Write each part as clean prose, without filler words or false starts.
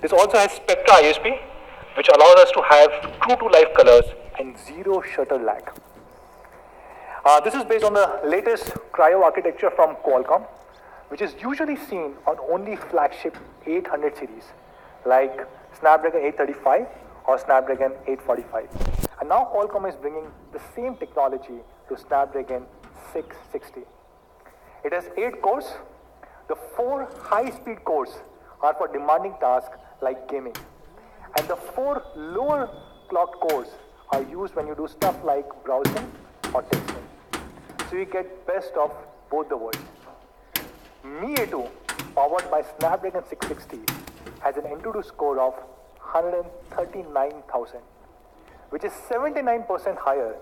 This also has Spectra ISP, which allows us to have true to life colors and zero shutter lag. This is based on the latest cryo architecture from Qualcomm, which is usually seen on only flagship 800 series like Snapdragon 835 or Snapdragon 845. And now Qualcomm is bringing the same technology to Snapdragon 660. It has 8 cores. The 4 high-speed cores are for demanding tasks like gaming. And the 4 lower clocked cores are used when you do stuff like browsing or texting. So you get best of both the worlds. Mi A2, powered by Snapdragon 660, has an Antutu score of 139,000, which is 79% higher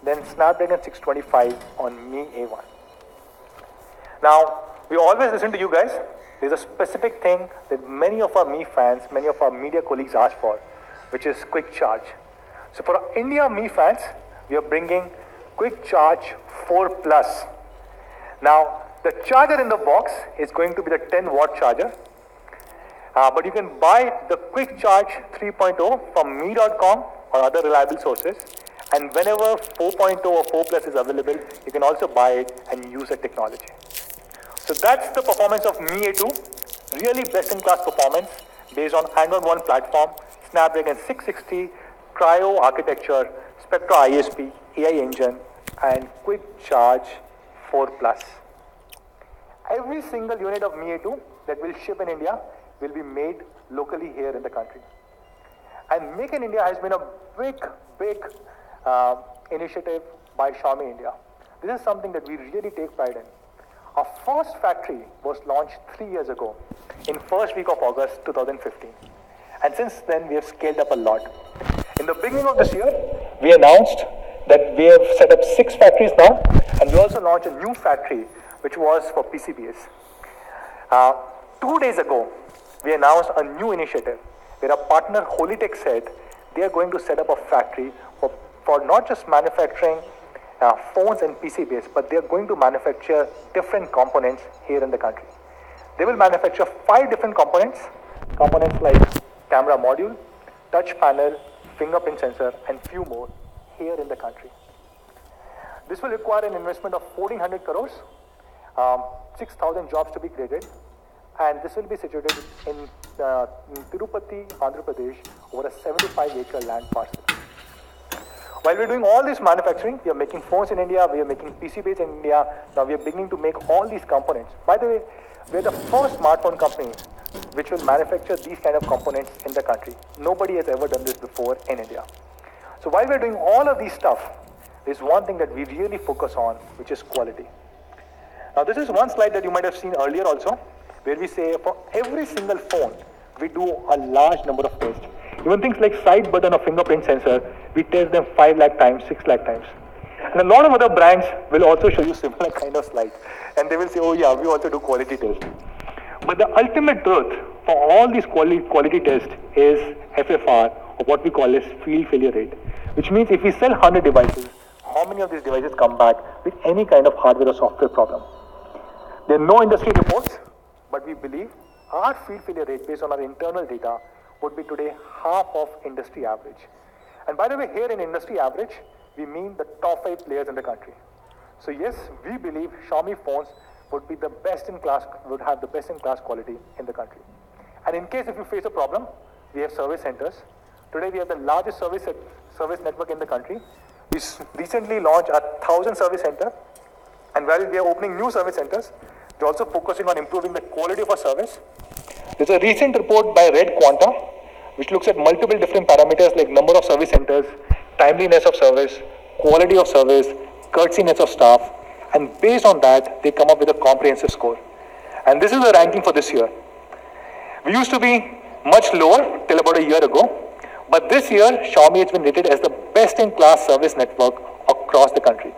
than Snapdragon 625 on Mi A1. Now, we always listen to you guys. There's a specific thing that many of our Mi fans, many of our media colleagues ask for, which is quick charge. So for our India Mi fans, we are bringing Quick Charge 4 Plus. Now, the charger in the box is going to be the 10-watt charger. But you can buy the Quick Charge 3.0 from me.com or other reliable sources. And whenever 4.0 or 4 Plus is available, you can also buy it and use the technology. So that's the performance of Mi A2. Really best-in-class performance based on Android One platform, Snapdragon 660, Cryo architecture, Spectra ISP, AI engine, and Quick Charge 4 Plus. Every single unit of Mi A2 that will ship in India will be made locally here in the country. And Make in India has been a big initiative by Xiaomi India. This is something that we really take pride in. Our first factory was launched 3 years ago in first week of August 2015. And since then, we have scaled up a lot. In the beginning of this year, we announced that we have set up 6 factories now, and we also launched a new factory, which was for PCBs. 2 days ago, we announced a new initiative where our partner Holytech said they are going to set up a factory for not just manufacturing phones and PCBs, but they are going to manufacture different components here in the country. They will manufacture 5 different components like camera module, touch panel, fingerprint sensor, and few more here in the country. This will require an investment of 1,400 crores, 6,000 jobs to be created, and this will be situated in Tirupati, Andhra Pradesh, over a 75-acre land parcel. While we're doing all this manufacturing, we are making phones in India, we are making PCBs in India, now we are beginning to make all these components. By the way, we're the first smartphone company which will manufacture these kind of components in the country. Nobody has ever done this before in India. So while we're doing all of these stuff, there's one thing that we really focus on, which is quality. Now this is one slide that you might have seen earlier also, where we say for every single phone, we do a large number of tests. Even things like side button or fingerprint sensor, we test them 5 lakh times, 6 lakh times. And a lot of other brands will also show you similar kind of slides. And they will say, oh yeah, we also do quality tests. But the ultimate truth for all these quality tests is FFR, or what we call as field failure rate. Which means if we sell 100 devices, how many of these devices come back with any kind of hardware or software problem? There are no industry reports, but we believe our field failure rate based on our internal data would be today half of industry average. And by the way, here in industry average, we mean the top 5 players in the country. So yes, we believe Xiaomi phones would be the best in class, would have the best in class quality in the country. And in case if you face a problem, we have service centers. Today we have the largest service network in the country. We recently launched a 1,000 service center, and while we are opening new service centers, we're also focusing on improving the quality of our service. There's a recent report by Red Quanta, which looks at multiple different parameters like number of service centers, timeliness of service, quality of service, courtesiness of staff, and based on that, they come up with a comprehensive score. And this is the ranking for this year. We used to be much lower till about a year ago, but this year, Xiaomi has been rated as the best-in-class service network across the country.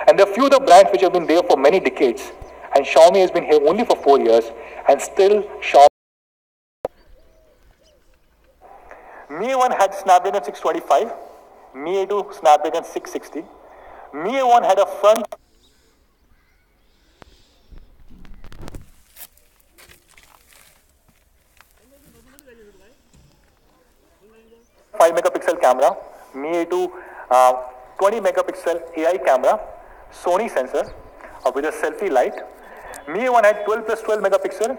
And there are few other brands which have been there for many decades, and Xiaomi has been here only for 4 years, and still Xiaomi. Mi A1 had Snapdragon 625, Mi A2 Snapdragon 660. Mi A1 had a front 5 megapixel camera, Mi A2 20 megapixel AI camera, Sony sensor with a selfie light. Mi A1 had 12 plus 12 megapixel.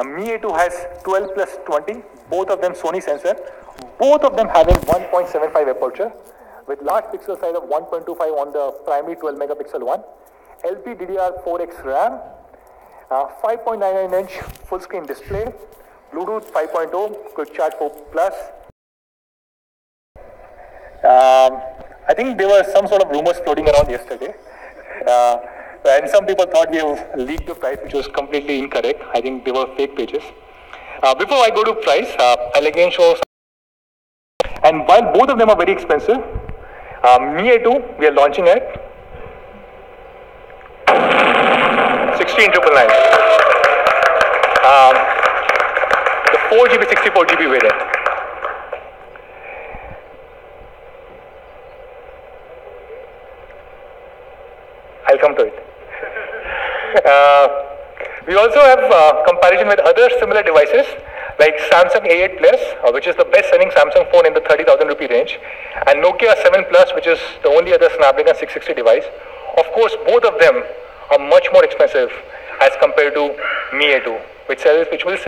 Mi A2 has 12 plus 20, both of them Sony sensor, both of them having 1.75 aperture with large pixel size of 1.25 on the primary 12 megapixel one, LPDDR4X RAM, 5.99 inch full screen display, Bluetooth 5.0, Quick Charge 4 Plus. I think there were some sort of rumors floating around yesterday. And some people thought we have leaked the price, which was completely incorrect. I think they were fake pages. Before I go to price, I'll again show. And while both of them are very expensive, Mi A2 we are launching at 16,999. The 4GB, 64GB variant. I'll come to it. We also have comparison with other similar devices like Samsung A8 Plus, which is the best-selling Samsung phone in the 30,000 rupee range, and Nokia 7 Plus, which is the only other Snapdragon 660 device. Of course, both of them are much more expensive as compared to Mi A2, which will